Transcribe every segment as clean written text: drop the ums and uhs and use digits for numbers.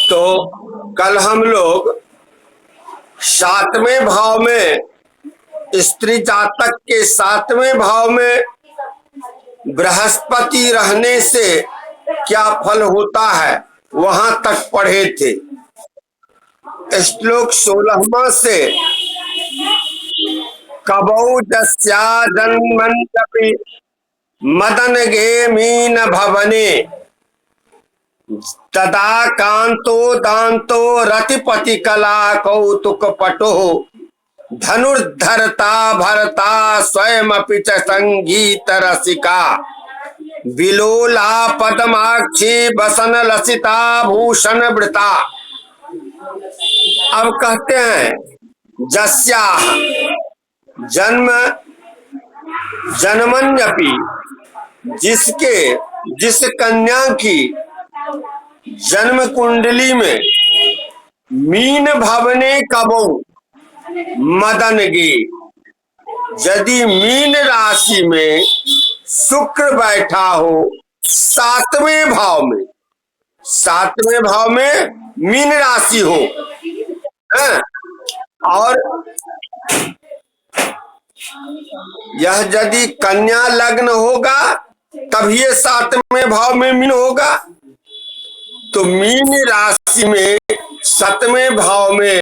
तो कल हम लोग सातवें भाव में, स्त्री जातक के सातवें भाव में बृहस्पति रहने से क्या फल होता है वहां तक पढ़े थे। श्लोक 16वां से कबौ जस्या जन्मन्यपि मदन गे मीन भवने तदा कांतो दांतो रतिपति कला कौतुक पटो धनुर्धरता भरता स्वयमपि च संगीत रसिका विलोला पद्माक्षी बसन लसिता भूषण वृता। अब कहते हैं जस्या जन्म जन्मन्यपि, जिस कन्या की जन्म कुंडली में मीन भवने कबौ मदन गे, यदि मीन राशि में शुक्र बैठा हो सातवें भाव में, सातवें भाव में मीन राशि हो है? और यह यदि कन्या लग्न होगा तब ये सातवें भाव में मीन होगा। तो मीन राशि में सातवें भाव में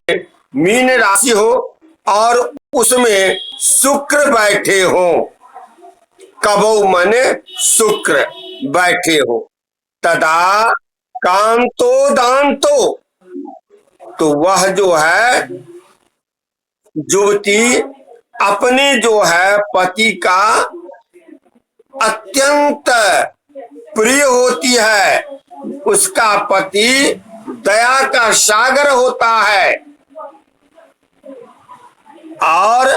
मीन राशि हो और उसमें शुक्र बैठे हो, कबौ माने शुक्र बैठे हो, तदा कांतो दांतो, तो वह जो है युवती अपने जो है पति का अत्यंत प्रिय होती है, उसका पति दया का सागर होता है और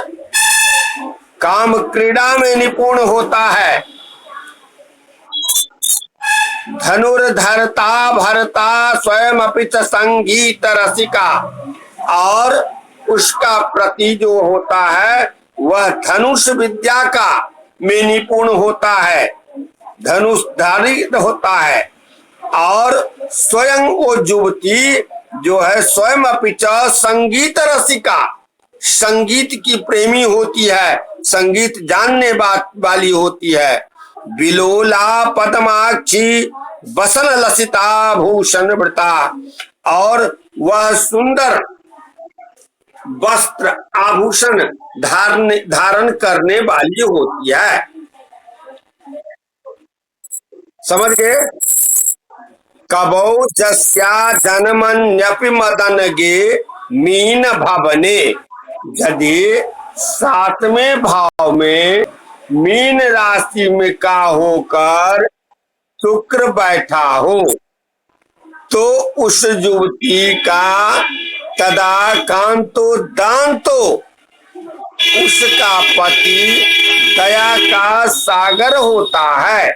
काम क्रीड़ा में निपुण होता है। धनुर्धरता भरता स्वयं अपि च संगीत रसिका, और उसका प्रति जो होता है वह धनुष विद्या का में निपुण होता है, धनुषधारी होता है। और स्वयं वो युवती जो है स्वयं अपि च संगीत रसिका, संगीत की प्रेमी होती है, संगीत जानने वाली होती है। विलोला पद्माक्षी बसन लसिता भूषण वृता, और वह सुंदर वस्त्र आभूषण धारण करने वाली होती है। समझ गए? कबौ जस्या जन्मन्यपि मदन गे मीन भवने, यदि सातवें भाव में मीन राशि में का होकर शुक्र बैठा हो तो उस युवती का तदा कांतो दांतो, उसका पति दया का सागर होता है,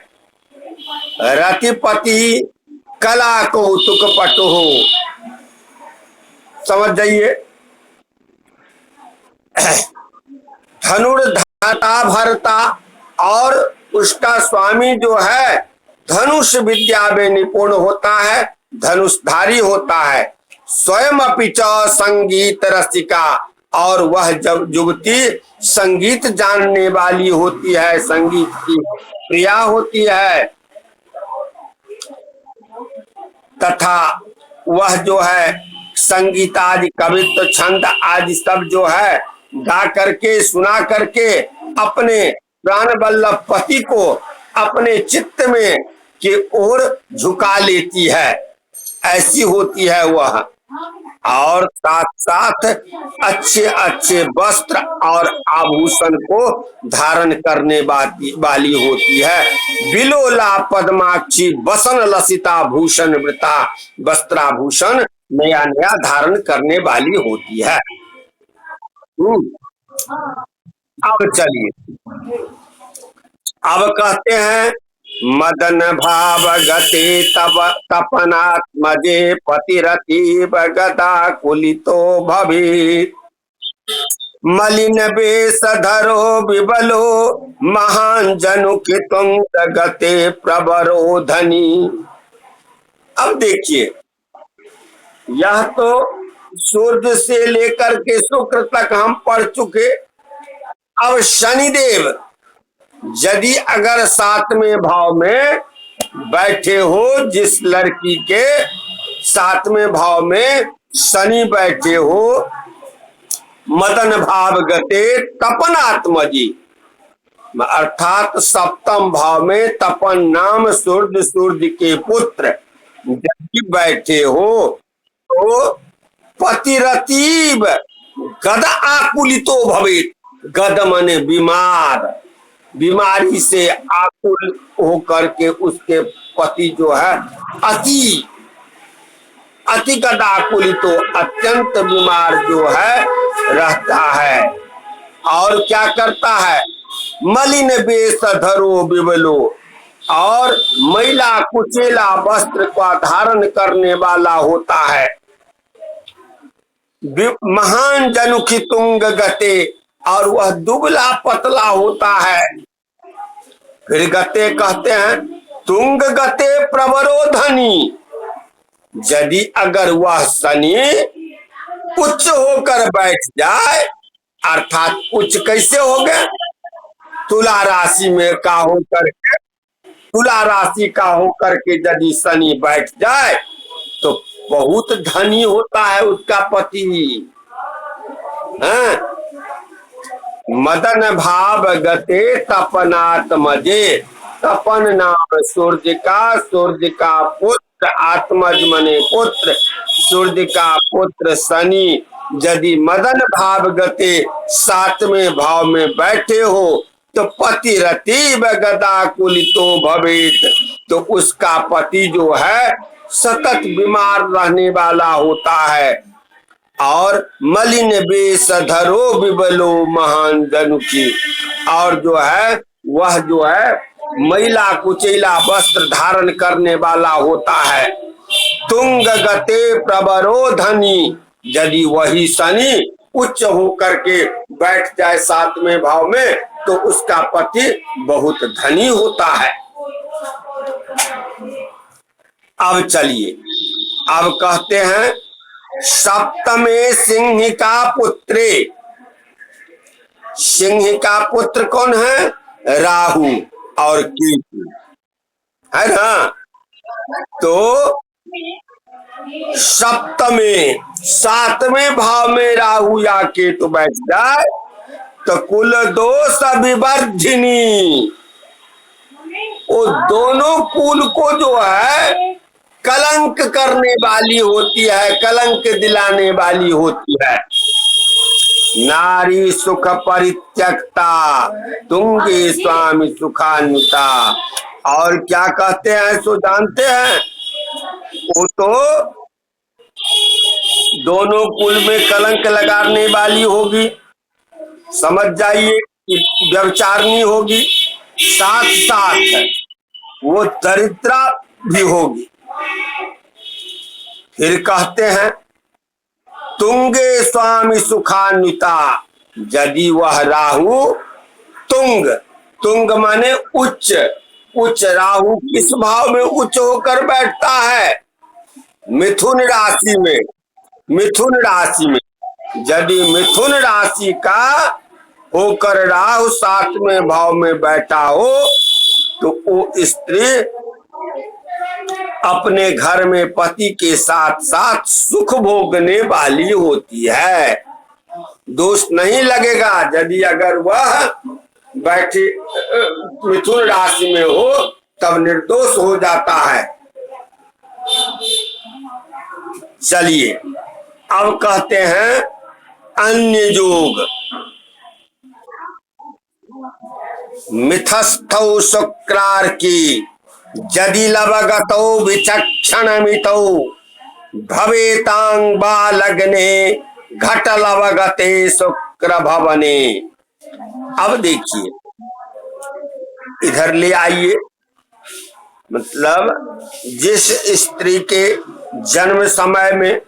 रतिपति कला कौतुक पटु हो। समझ जाइए। धनुर्धरता भरता, और उसका स्वामी जो है धनुष विद्या में निपुण होता है, धनुषधारी होता है। स्वयं अपि च संगीत रसिका, और वह जब युवती संगीत जानने वाली होती है, संगीत की प्रिया होती है, तथा वह जो है संगीत आदि कवित्व छंद आदि सब जो है गा करके सुना करके अपने प्राण वल्लभ पति को अपने चित्त में की ओर झुका लेती है, ऐसी होती है वह। और साथ साथ अच्छे अच्छे वस्त्र और आभूषण को धारण करने वाली होती है। विलोला पद्माक्षी बसन लसिता भूषण वृता, वस्त्राभूषण नया नया धारण करने वाली होती है। अब चलिए, अब कहते हैं मदन भाव गते तब तपनात्मजे पतिरति गदा कुलितो भवेत्। मलिन बेश धरो विबलो महान जनु के तुंग गते प्रबरो धनी। अब देखिए, यह तो सूर्य से लेकर के शुक्र तक हम पढ़ चुके। अब शनिदेव यदि अगर 7वें भाव में बैठे हो, जिस लड़की के 7वें भाव में शनि बैठे हो, मदन भाव गते तपनात्मजी, अर्थात 7म भाव में तपन नाम सूर्य के पुत्र यदि बैठे हो तो पतिरतीब गद आकुलितो भवेत। गद माने बीमार, बीमारी से आकुल होकर के उसके पति जो है अति गद आकुलितो, अत्यंत बीमार जो है रहता है। और क्या करता है? मलिन बेश धरो बिबलो, और मैला कुचेला वस्त्र का धारण करने वाला होता है। महान जनु की तुंग गते, और वह दुबला पतला होता है। फिर गते कहते हैं तुंग गते प्रवरोधनी, यदि अगर वह शनि उच्च होकर बैठ जाए, अर्थात उच्च कैसे हो गए? तुला राशि में का होकर के, तुला राशि का होकर के यदि शनि बैठ जाए तो बहुत धनी होता है उसका पति। मदन भाव गते तपनात्मजे, तपन नाम सूर्य का पुत्र, आत्मज मने पुत्र, सूर्य का पुत्र शनि यदि मदन भाव गते 7वें भाव में बैठे हो तो पति रतीब गदा कुलितो भवेत, तो उसका पति जो है सतत बीमार रहने वाला होता है। और मलिन बेश धरो बिबलो महान जनु की, और जो है वह जो है मैला कुचैला वस्त्र धारण करने वाला होता है। तुंग गते प्रबरो धनी, यदि वही शनि उच्च होकर के बैठ जाए 7वें भाव में तो उसका पति बहुत धनी होता है। अब चलिए, अब कहते हैं 7वें सिंह का पुत्रे। सिंह का पुत्र कौन है? राहु और केतु, है ना। तो 7वें भाव में राहु या केतु बैठ जाए तो कुल दोष विवर्धिनी, वो दोनों कुल को जो है कलंक करने वाली होती है, कलंक दिलाने वाली होती है। नारी सुख परित्यक्ता तुंगे स्वामी सुखान्विता, और क्या कहते हैं सो जानते हैं? वो तो दोनों कुल में कलंक लगाने वाली होगी, समझ जाइए, व्यभिचारिणी होगी, साथ साथ वो दरिद्रा भी होगी। फिर कहते हैं तुंगे स्वामी सुखान्विता, यदि वह राहु तुंग, तुंग माने उच्च, उच्च राहु किस भाव में उच्च होकर बैठता है? मिथुन राशि में। मिथुन राशि में यदि मिथुन राशि का होकर राहु 7वें भाव में बैठा हो तो वो स्त्री अपने घर में पति के साथ साथ सुख भोगने वाली होती है। दोष नहीं लगेगा यदि अगर वह बैठी मिथुन राशि में हो, तब निर्दोष हो जाता है। चलिए, अब कहते हैं अन्य योग। मिथस्थौ शुक्रार्की यदि लवगतौ विचक्षण मितौ भवेतांग बालग्ने घट लवगते शुक्र भवने। अब देखिए, इधर ले आइए, मतलब जिस स्त्री के जन्म समय में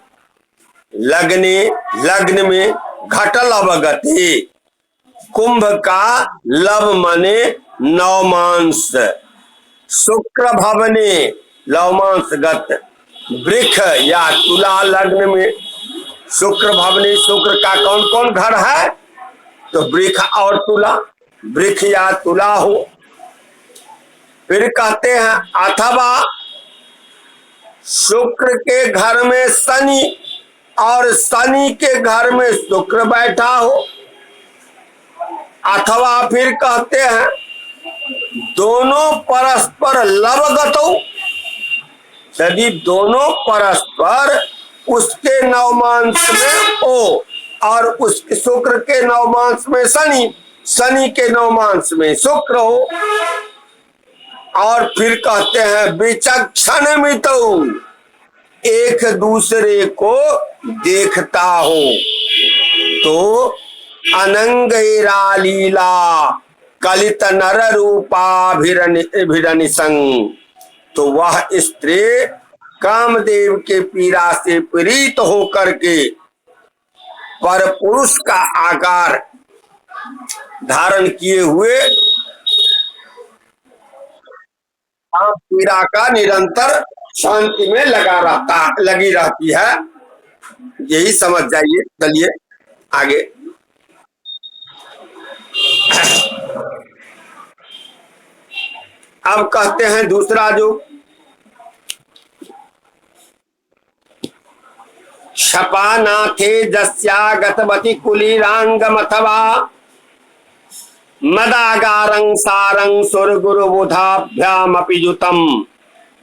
लग्न में घट लवगति। कुंभ का लव मने नवमांस, शुक्र भवने लवमांस गत। वृक्ष या तुला लग्न में शुक्र भवने, शुक्र का कौन कौन घर है? तो वृक्ष और तुला, वृक्ष या तुला हो। फिर कहते हैं अथवा शुक्र के घर में शनि और शनि के घर में शुक्र बैठा हो। अथवा फिर कहते हैं दोनों परस्पर लवगत हो, यदि दोनों परस्पर उसके नवमांस में हो और उसके शुक्र के नवमांस में शनि, शनि के नवमांस में शुक्र हो। और फिर कहते हैं विचक्षण मितौ, एक दूसरे को देखता हो। तो अनंगैरा लीला कलित नर रूपाभिरनिसंग, तो वह स्त्री कामदेव के पीड़ा से पीड़ित होकर के पर पुरुष का आकार धारण किए हुए पीड़ा का निरंतर शांति में लगी रहती है। यही समझ जाइए। चलिए आगे। अब कहते हैं दूसरा जो क्षपानाथे जस्या गतवती कुलीरांगमथवा मदागारं सारं सुरगुरुबुधाभ्यामपि युतं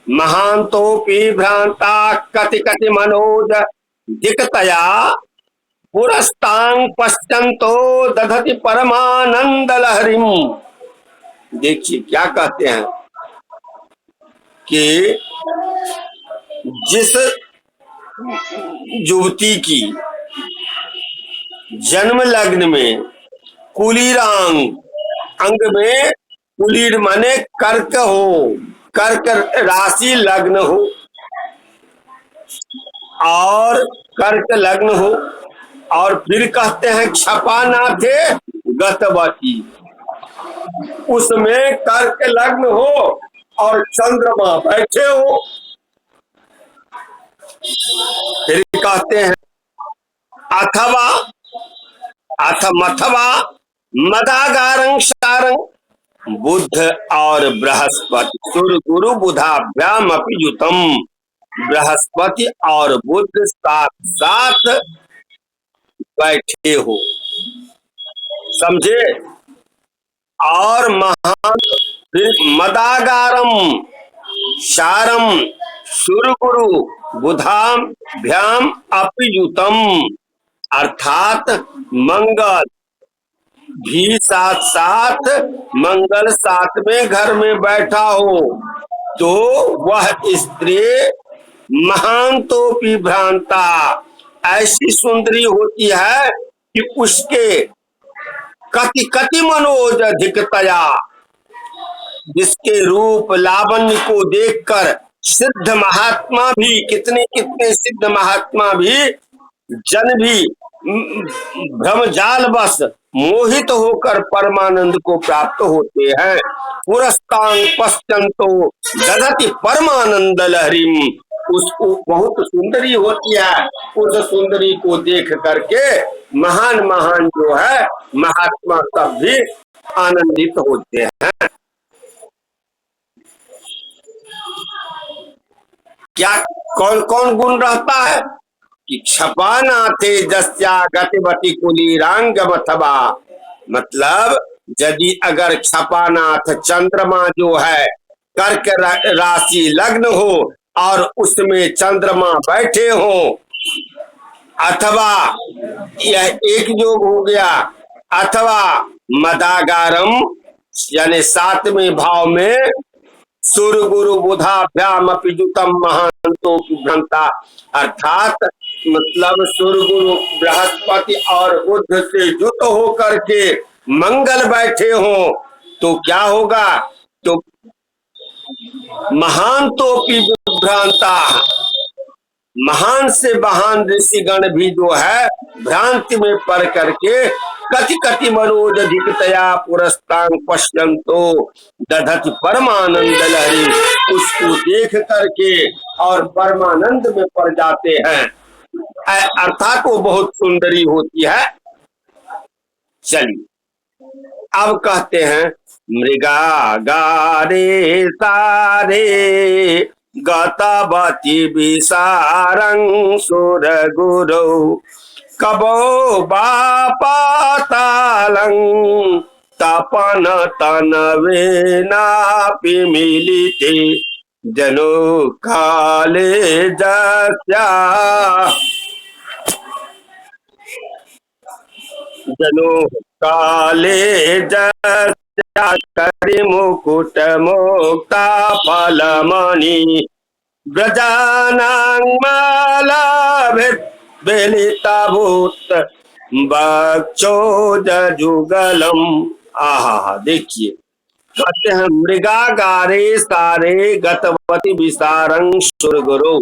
महान्तोऽपि भ्रान्ता कति कति मनोज दिक्तया पुरस्तां पश्यन्तो दधति परमानंद लहरीं। देखिए क्या कहते हैं कि जिस युवती की जन्म लग्न में कुलीरांग, अंग में कुलीर माने कर्क हो, कर्क राशि लग्न हो और कर्क लग्न हो, और फिर कहते हैं क्षपानाथे गतवती, उसमें कर्क लग्न हो और चंद्रमा बैठे हो। फिर कहते हैं अथवा अथमथवा मदागारं सारं बुध और बृहस्पति सुर गुरु बुधाभ्याम अपि युतम, बृहस्पति और बुध साथ साथ बैठे हो, समझे। और महान फिर मदागारम सारम सुरगुरु बुधाम भ्याम अपियुतम, अर्थात मंगल भी साथ साथ, मंगल साथ में घर में बैठा हो तो वह स्त्री महान तो भी भ्रांता, ऐसी सुंदरी होती है कि उसके कति कति मनोज अधिकतया, जिसके रूप लावण्य को देखकर सिद्ध महात्मा भी, कितने कितने सिद्ध महात्मा भी, जन भी भ्रमजाल बस मोहित होकर परमानंद को प्राप्त होते हैं। पुरस्तांग पश्चंतो दधति परमानंद लहरीम, उसको बहुत सुंदरी होती है, उस सुंदरी को देख करके महान महान जो है महात्मा सब भी आनंदित होते हैं। क्या कौन कौन गुण रहता है कि क्षपानाथे जस्या गतिवती कुलीरांगमथवा, मतलब यदि अगर क्षपानाथ चंद्रमा जो है कर्क राशि लग्न हो और उसमें चंद्रमा बैठे हो, अथवा यह एक योग हो गया, अथवा मदागारम यानी 7वें भाव में सुर गुरु बुधाभ्याम अपिजुतम महांतो की भ्रंता, अर्थात मतलब सुर गुरु बृहस्पति और बुध से युक्त होकर के मंगल बैठे हो तो क्या होगा, तो महांतो की भ्रांता, महान से महान ऋषिगण भी जो है भ्रांति में पड़ करके कति कति मनोदधिकतया पुरस्तांग पश्यंतो दधति परमानंद लहरी, उसको देख करके और परमानंद में पड़ जाते हैं, अर्थात वो बहुत सुंदरी होती है। चलिए अब कहते हैं मृगा गारे सारे गतवती विसारं सुर गुरु कबो बापातालं तपन तनवे नापि मिलिते जनो काले जस्या जनो काले जस्या करि मुकुट मुक्ता फलमणि ब्रजानां माला बेलिता भूत बक्षोज जुगलम। आहा देखिए, कहते हैं मृगागारे सारे गतवती विसारं सुरगुरु,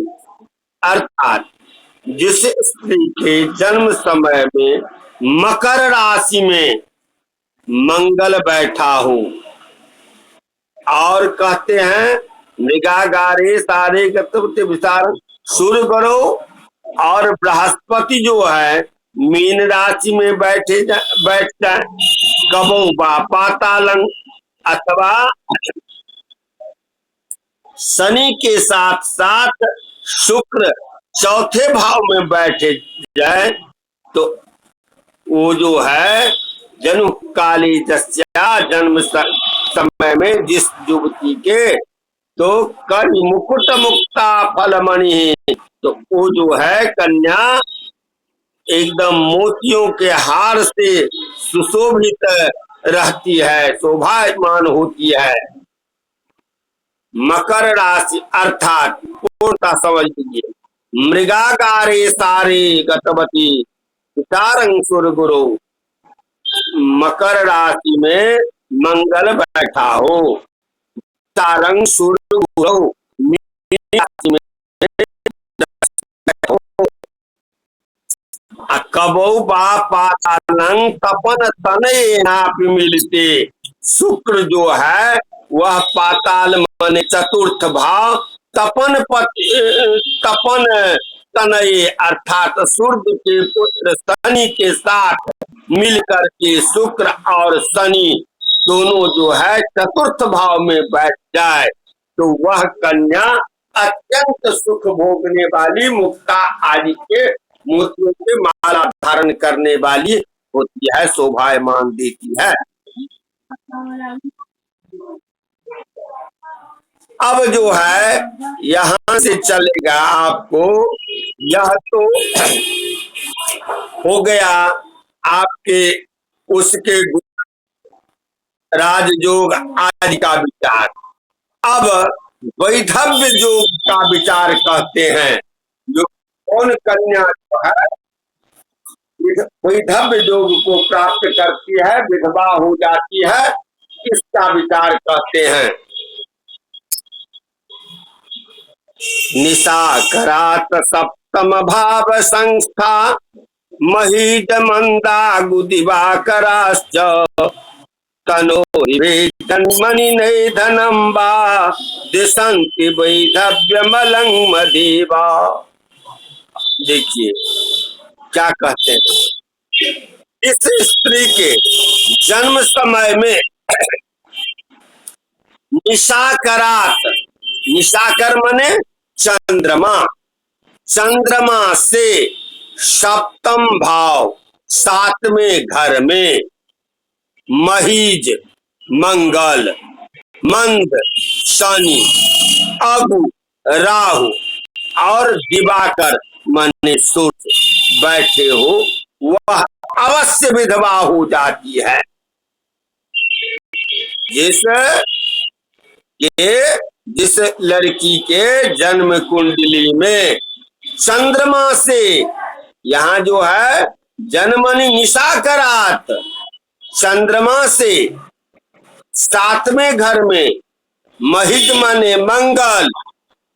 अर्थात जिस स्त्री के जन्म समय में मकर राशि में मंगल बैठा हो, और कहते हैं मृगागारे सारे गतवती विसारं सुरगुरु, और बृहस्पति जो है मीन राशि में बैठ जाए, कबो बा पातालं, अथवा शनि के साथ साथ शुक्र चौथे भाव में बैठे जाए, तो वो जो है जन्म काली जस्या, जन्म समय में जिस युवती के तो कर मुकुट मुक्ता फलमणि, तो वो जो है कन्या एकदम मोतियों के हार से सुशोभित रहती है, शोभायमान होती है। मकर राशि अर्थात पूर्णता समझ लीजिए, मृगागारे सारे गतवती विसारं सुरगुरु, मकर राशि में मंगल बैठा हो, सारंग सुरगुरु राशि में कबौ बा पातालं तपन तनये नापि मिलते, शुक्र जो है वह पाताल माने चतुर्थ भाव, तपन तपन तनये अर्थात सूर्य के पुत्र शनि के साथ मिलकर के शुक्र और शनि दोनों जो है चतुर्थ भाव में बैठ जाए, तो वह कन्या अत्यंत सुख भोगने वाली, मुक्ता आदि के मोतियों के माला धारण करने वाली होती है, शोभायमान देती है। अब जो है यहां से चलेगा आपको, यह तो हो गया आपके उसके राजयोग आदि का विचार। अब वैधव्य योग का विचार कहते हैं, जो कौन कन्या जो है वैधव्य योग को प्राप्त करती है, विधवा हो जाती है, इसका विचार कहते हैं। निशा करात सप्तम भाव संस्था महीज मंदा गुदिवाकराश्च तनो जन्मनि धनम बा दिशंति वैधव्यमलं मदेवा। देखिए क्या कहते हैं, इस स्त्री के जन्म समय में निशाकरात, निशाकर माने चंद्रमा, चंद्रमा से सप्तम भाव सातवें घर में महीज मंगल, मंद शनि, अगु राहु और दिवाकर माने सूर्य बैठे हो, वह अवश्य विधवा हो जाती है। जिस लड़की के जन्म कुंडली में चंद्रमा से यहाँ जो है जन्मनि निशाकरात, चंद्रमा से सातवें घर में महिज माने मंगल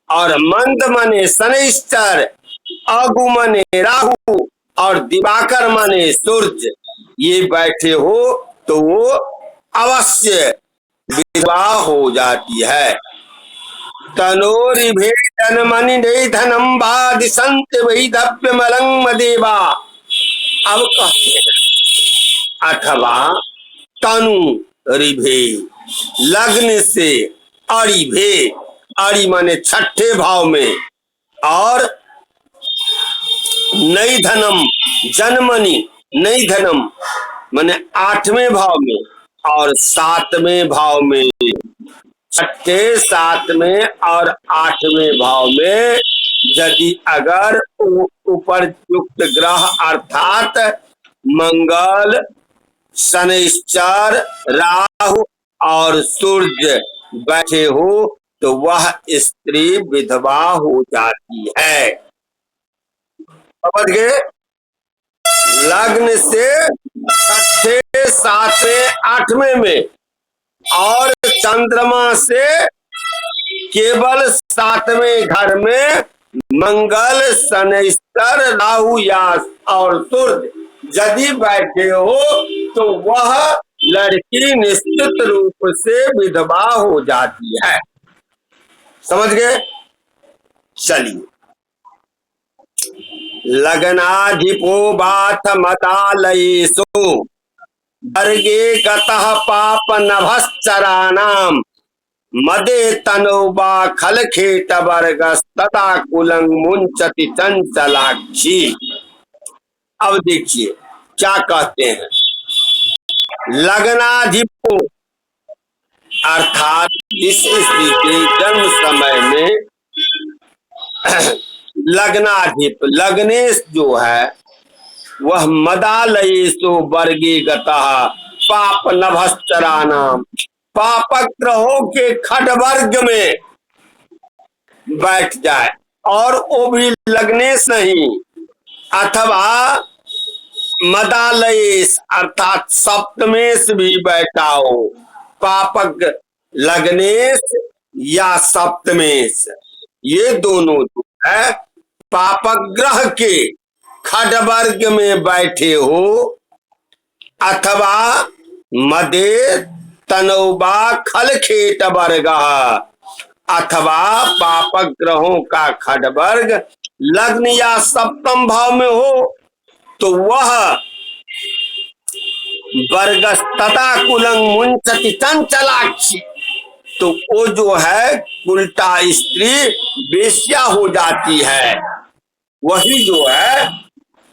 और मंद माने शनिश्चर अगु मने राहु और दिवाकर मने सूर्य, ये बैठे हो तो वो अवश्य विधवा हो जाती है। तनोरिभे धनमणि धनम बाधि संत वही धप्य मलंग मदेवा। अब कहते हैं अथवा तनु रिभे, लग्न से अरिभे, अरि माने छठे भाव में, और नई धनम जन्मनि, नई धनम माने आठवें भाव में और सातवें भाव में, छठे सातवें और आठवें भाव में यदि अगर उपरयुक्त ग्रह अर्थात मंगल, शनिश्चर, राहु और सूर्य बैठे हो तो वह स्त्री विधवा हो जाती है। समझ गए? लग्न से छठे सातवें आठवें में और चंद्रमा से केवल सातवें घर में मंगल, शनिश्चर, राहु या और सूर्य यदि बैठे हो तो वह लड़की निश्चित रूप से विधवा हो जाती है। समझ गए? चलिए, लग्नाधिपो बाथ मदालयेषु वर्गे गतः पाप नभश्चराणाम मदे तनोबा खलखेट वर्गस्तदा कुलंग मुंचति चंचलाक्षी। अब देखिए क्या कहते हैं, लग्नाधिपो अर्थात इस स्त्री के जन्म समय में लग्नाधिप, लग्नेश जो है वह मदालयेषु वर्गे गतः पाप नभश्चराणाम, पापक ग्रहों के खडवर्ग में बैठ जाए, और वो भी लग्नेश नहीं, अथवा मदालयेश अर्थात सप्तमेश भी बैठा हो, पापक लग्नेश या सप्तमेश, ये दोनों जो है पापक ग्रह के खडवर्ग में बैठे हो, अथवा मदे तनौबा खलखेट वर्ग, अथवा पापक ग्रहों का खडवर्ग लग्न या सप्तम भाव में हो तो वह वर्गस्तता कुलंग मुंचति चंचलाक्षी, तो वो जो है उल्टा स्त्री वेश्या हो जाती है, वही जो है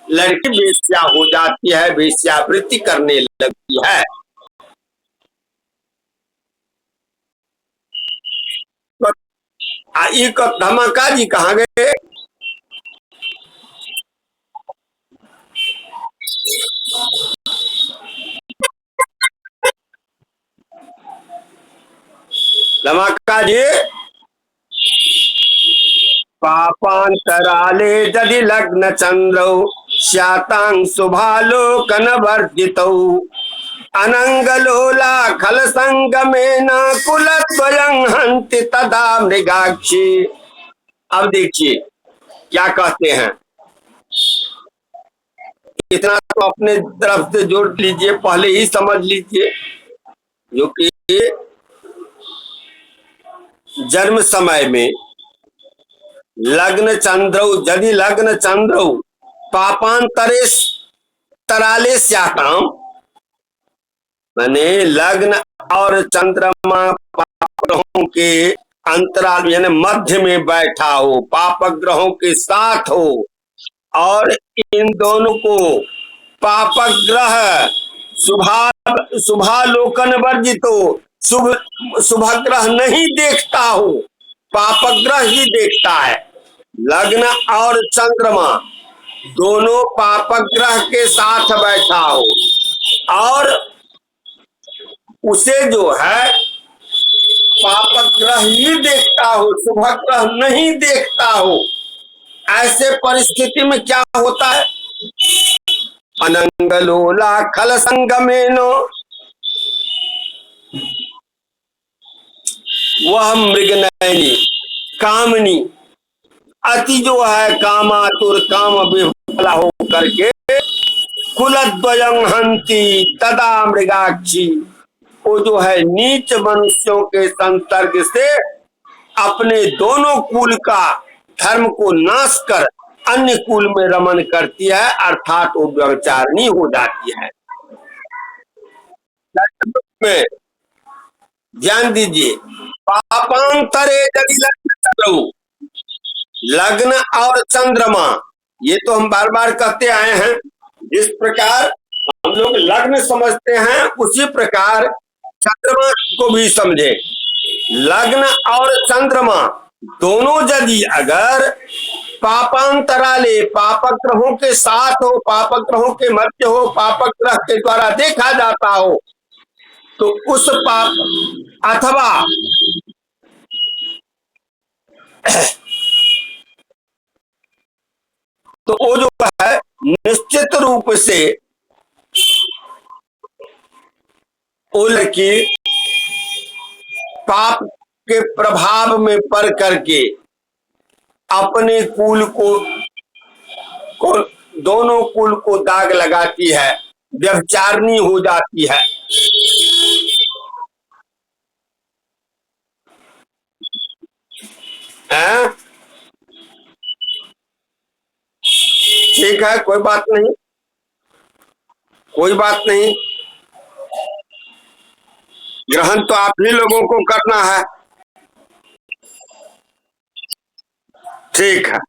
लड़की वेश्या हो जाती है, वेश्यावृत्ति करने लगती है। एक धमाका जी कहाँ गए? धमाका जी, पापांतराले यदि लग्न चंद्रौ स्यातां शुभालोकन वर्जितौ अनंगलोला खल संगमेन कुलद्वयं हन्ति तदा मृगाक्षी। अब देखिए क्या कहते हैं, इतना तो अपने तरफ से जोड़ लीजिए, पहले ही समझ लीजिए, जो कि जन्म समय में लग्न चंद्रौ यदि लग्न चंद्रौ पापांतरे तराले स्याताम, माने लग्न और चंद्रमा पाप ग्रहों के अंतराल यानी मध्य में बैठा हो, पाप ग्रहों के साथ हो, और इन दोनों को पापक ग्रह शुभालोकन वर्जित हो, शुभ ग्रह नहीं देखता हो, पापक ग्रह ही देखता है। लग्न और चंद्रमा दोनों पापक ग्रह के साथ बैठा हो और उसे जो है पापक ग्रह ही देखता हो, शुभ ग्रह नहीं देखता हो, ऐसे परिस्थिति में क्या होता है, अनंगलोला खल संगमेनो, वह मृगनयनी कामनी अति जो है कामातुर काम विफला हो करके कुलद्वयं हंति तदा मृगाक्षी, वो जो है नीच मनुष्यों के संसर्ग से अपने दोनों कुल का धर्म को नाश कर अन्य कुल में रमन करती है, अर्थात वो व्यभिचारिणी हो जाती है। में ध्यान दीजिए, पापांतरे यदि लग्न और चंद्रमा, ये तो हम बार बार कहते आए हैं, जिस प्रकार हम लोग लग्न समझते हैं उसी प्रकार चंद्रमा को भी समझे। लग्न और चंद्रमा दोनों यदि अगर पापांतराले पापक ग्रहों के साथ हो, पापक ग्रहों के मध्य हो, पापक ग्रह के द्वारा देखा जाता हो, तो उस पाप अथवा तो वो जो है निश्चित रूप से वो लड़की पाप के प्रभाव में पड़ करके अपने कुल को दोनों कुल को दाग लगाती है, व्यभिचारिणी हो जाती है। ठीक है, कोई बात नहीं, कोई बात नहीं, ग्रहण तो आप ही लोगों को करना है। ठीक है।